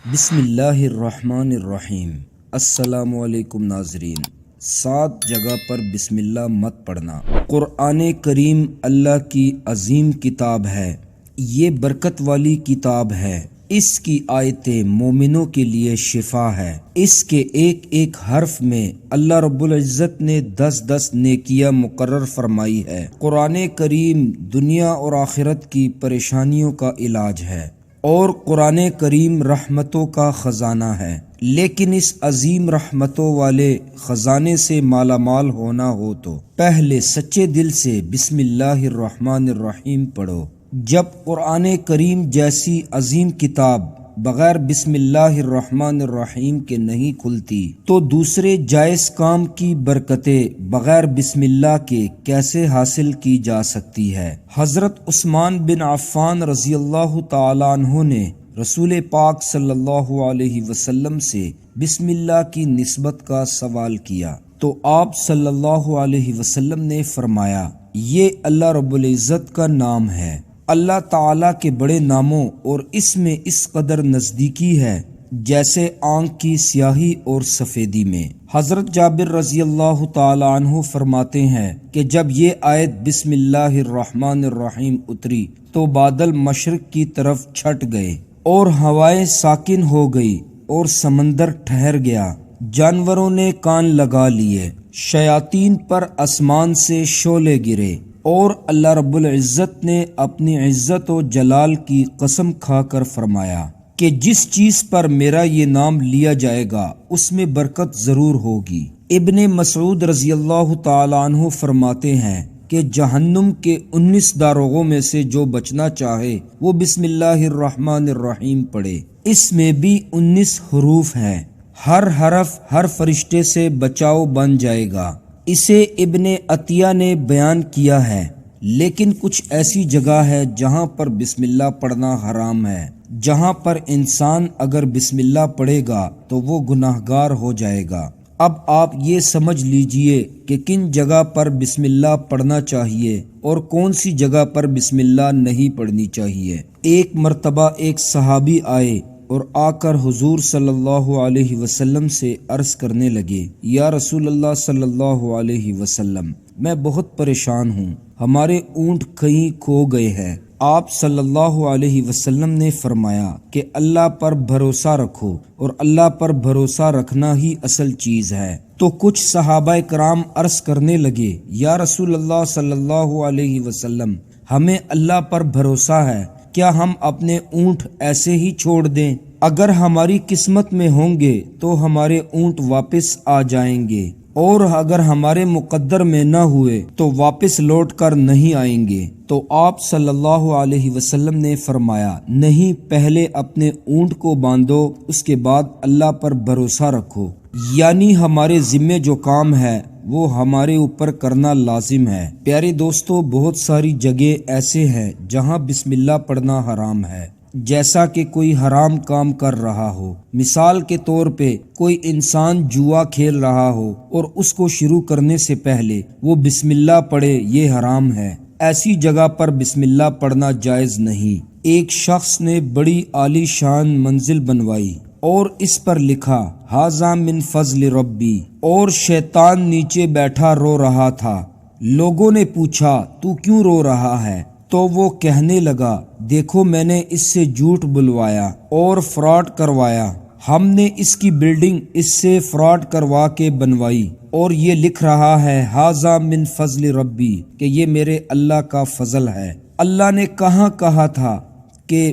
بسم اللہ الرحمن الرحیم۔ السلام علیکم ناظرین، 7 جگہ پر بسم اللہ مت پڑھنا۔ قرآن کریم اللہ کی عظیم کتاب ہے، یہ برکت والی کتاب ہے۔ اس کی آیتیں مومنوں کے لیے شفا ہے۔ اس کے ایک ایک حرف میں اللہ رب العزت نے 10 نیکیاں مقرر فرمائی ہے۔ قرآن کریم دنیا اور آخرت کی پریشانیوں کا علاج ہے اور قرآن کریم رحمتوں کا خزانہ ہے، لیکن اس عظیم رحمتوں والے خزانے سے مالا مال ہونا ہو تو پہلے سچے دل سے بسم اللہ الرحمن الرحیم پڑھو۔ جب قرآن کریم جیسی عظیم کتاب بغیر بسم اللہ الرحمن الرحیم کے نہیں کھلتی تو دوسرے جائز کام کی برکتیں بغیر بسم اللہ کے کیسے حاصل کی جا سکتی ہے؟ حضرت عثمان بن عفان رضی اللہ تعالی عنہ نے رسول پاک صلی اللہ علیہ وسلم سے بسم اللہ کی نسبت کا سوال کیا تو آپ صلی اللہ علیہ وسلم نے فرمایا، یہ اللہ رب العزت کا نام ہے۔ اللہ تعالیٰ کے بڑے ناموں اور اس میں اس قدر نزدیکی ہے جیسے آنکھ کی سیاہی اور سفیدی میں۔ حضرت جابر رضی اللہ تعالی عنہ فرماتے ہیں کہ جب یہ آیت بسم اللہ الرحمن الرحیم اتری تو بادل مشرق کی طرف چھٹ گئے اور ہوائیں ساکن ہو گئی اور سمندر ٹھہر گیا، جانوروں نے کان لگا لیے، شیاطین پر آسمان سے شعلے گرے، اور اللہ رب العزت نے اپنی عزت و جلال کی قسم کھا کر فرمایا کہ جس چیز پر میرا یہ نام لیا جائے گا اس میں برکت ضرور ہوگی۔ ابن مسعود رضی اللہ تعالی عنہ فرماتے ہیں کہ جہنم کے 19 داروغوں میں سے جو بچنا چاہے وہ بسم اللہ الرحمن الرحیم پڑھے۔ اس میں بھی 19 حروف ہیں، ہر حرف ہر فرشتے سے بچاؤ بن جائے گا۔ اسے ابن عطیہ نے بیان کیا ہے، لیکن کچھ ایسی جگہ ہے جہاں پر بسم اللہ پڑھنا حرام ہے، جہاں پر انسان اگر بسم اللہ پڑھے گا تو وہ گناہگار ہو جائے گا۔ اب آپ یہ سمجھ لیجئے کہ کن جگہ پر بسم اللہ پڑھنا چاہیے اور کون سی جگہ پر بسم اللہ نہیں پڑھنی چاہیے۔ ایک مرتبہ ایک صحابی آئے اور آ کر حضور صلی اللہ علیہ وسلم سے عرض کرنے لگے، یا رسول اللہ صلی اللہ علیہ وسلم، میں بہت پریشان ہوں، ہمارے اونٹ کہیں کھو گئے ہیں۔ آپ صلی اللہ علیہ وسلم نے فرمایا کہ اللہ پر بھروسہ رکھو، اور اللہ پر بھروسہ رکھنا ہی اصل چیز ہے۔ تو کچھ صحابہ کرام عرض کرنے لگے، یا رسول اللہ صلی اللہ علیہ وسلم، ہمیں اللہ پر بھروسہ ہے، کیا ہم اپنے اونٹ ایسے ہی چھوڑ دیں؟ اگر ہماری قسمت میں ہوں گے تو ہمارے اونٹ واپس آ جائیں گے، اور اگر ہمارے مقدر میں نہ ہوئے تو واپس لوٹ کر نہیں آئیں گے۔ تو آپ صلی اللہ علیہ وسلم نے فرمایا، نہیں، پہلے اپنے اونٹ کو باندھو، اس کے بعد اللہ پر بھروسہ رکھو۔ یعنی ہمارے ذمے جو کام ہے وہ ہمارے اوپر کرنا لازم ہے۔ پیارے دوستو، بہت ساری جگہ ایسے ہیں جہاں بسم اللہ پڑھنا حرام ہے، جیسا کہ کوئی حرام کام کر رہا ہو۔ مثال کے طور پہ کوئی انسان جوا کھیل رہا ہو اور اس کو شروع کرنے سے پہلے وہ بسم اللہ پڑھے، یہ حرام ہے۔ ایسی جگہ پر بسم اللہ پڑھنا جائز نہیں۔ ایک شخص نے بڑی عالی شان منزل بنوائی اور اس پر لکھا، ھذا من فضل ربی، اور شیطان نیچے بیٹھا رو رہا تھا۔ لوگوں نے پوچھا، تو کیوں رو رہا ہے؟ تو وہ کہنے لگا، دیکھو، میں نے اس سے جھوٹ بلوایا اور فراڈ کروایا، ہم نے اس کی بلڈنگ اس سے فراڈ کروا کے بنوائی، اور یہ لکھ رہا ہے ھذا من فضل ربی، کہ یہ میرے اللہ کا فضل ہے۔ اللہ نے کہاں کہا تھا کہ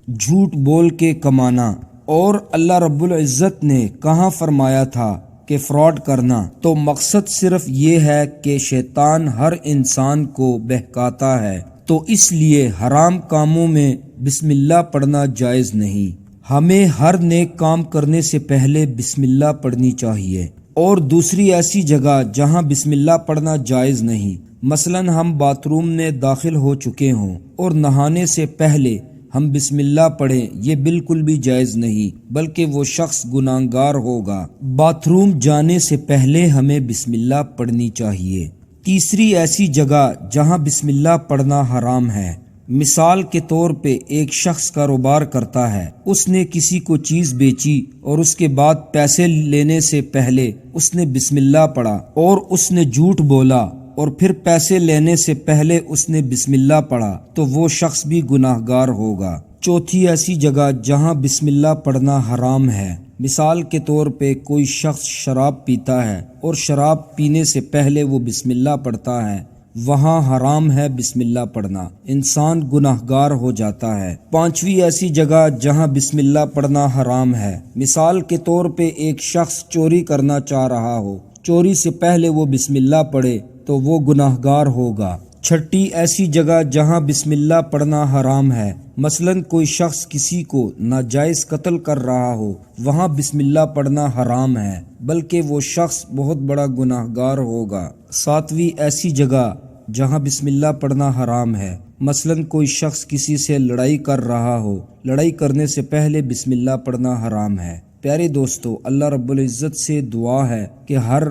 جھوٹ بول کے کمانا، اور اللہ رب العزت نے کہاں فرمایا تھا کہ فراڈ کرنا؟ تو مقصد صرف یہ ہے کہ شیطان ہر انسان کو بہکاتا ہے، تو اس لیے حرام کاموں میں بسم اللہ پڑھنا جائز نہیں۔ ہمیں ہر نیک کام کرنے سے پہلے بسم اللہ پڑھنی چاہیے۔ اور دوسری ایسی جگہ جہاں بسم اللہ پڑھنا جائز نہیں، مثلا ہم باتھ روم میں داخل ہو چکے ہوں اور نہانے سے پہلے ہم بسم اللہ پڑھیں، یہ بالکل بھی جائز نہیں، بلکہ وہ شخص گناہگار ہوگا۔ باتھ روم جانے سے پہلے ہمیں بسم اللہ پڑھنی چاہیے۔ تیسری ایسی جگہ جہاں بسم اللہ پڑھنا حرام ہے مثال کے طور پہ ایک شخص کاروبار کرتا ہے، اس نے کسی کو چیز بیچی اور اس کے بعد پیسے لینے سے پہلے اس نے بسم اللہ پڑھا، اور اس نے جھوٹ بولا اور پھر پیسے لینے سے پہلے اس نے بسم اللہ پڑھا، تو وہ شخص بھی گناہگار ہوگا۔ چوتھی ایسی جگہ جہاں بسم اللہ پڑھنا حرام ہے، مثال کے طور پہ کوئی شخص شراب پیتا ہے اور شراب پینے سے پہلے وہ بسم اللہ پڑھتا ہے، وہاں حرام ہے بسم اللہ پڑھنا، انسان گناہگار ہو جاتا ہے۔ پانچویں ایسی جگہ جہاں بسم اللہ پڑھنا حرام ہے، مثال کے طور پہ ایک شخص چوری کرنا چاہ رہا ہو، چوری سے پہلے وہ بسم اللہ پڑھے تو وہ گناہگار ہوگا۔ چھٹی ایسی جگہ جہاں بسم اللہ پڑھنا حرام ہے، مثلا کوئی شخص کسی کو ناجائز قتل کر رہا ہو، وہاں بسم اللہ پڑھنا حرام ہے، بلکہ وہ شخص بہت بڑا گناہگار ہوگا۔ ساتویں ایسی جگہ جہاں بسم اللہ پڑھنا حرام ہے، مثلا کوئی شخص کسی سے لڑائی کر رہا ہو، لڑائی کرنے سے پہلے بسم اللہ پڑھنا حرام ہے۔ پیارے دوستو، اللہ رب العزت سے دعا ہے کہ ہر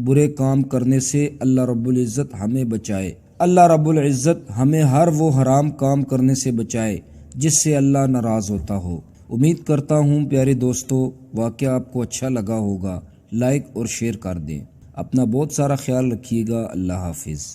برے کام کرنے سے اللہ رب العزت ہمیں بچائے، اللہ رب العزت ہمیں ہر وہ حرام کام کرنے سے بچائے جس سے اللہ ناراض ہوتا ہو۔ امید کرتا ہوں پیارے دوستو واقعہ آپ کو اچھا لگا ہوگا، لائک اور شیئر کر دیں۔ اپنا بہت سارا خیال رکھیے گا۔ اللہ حافظ۔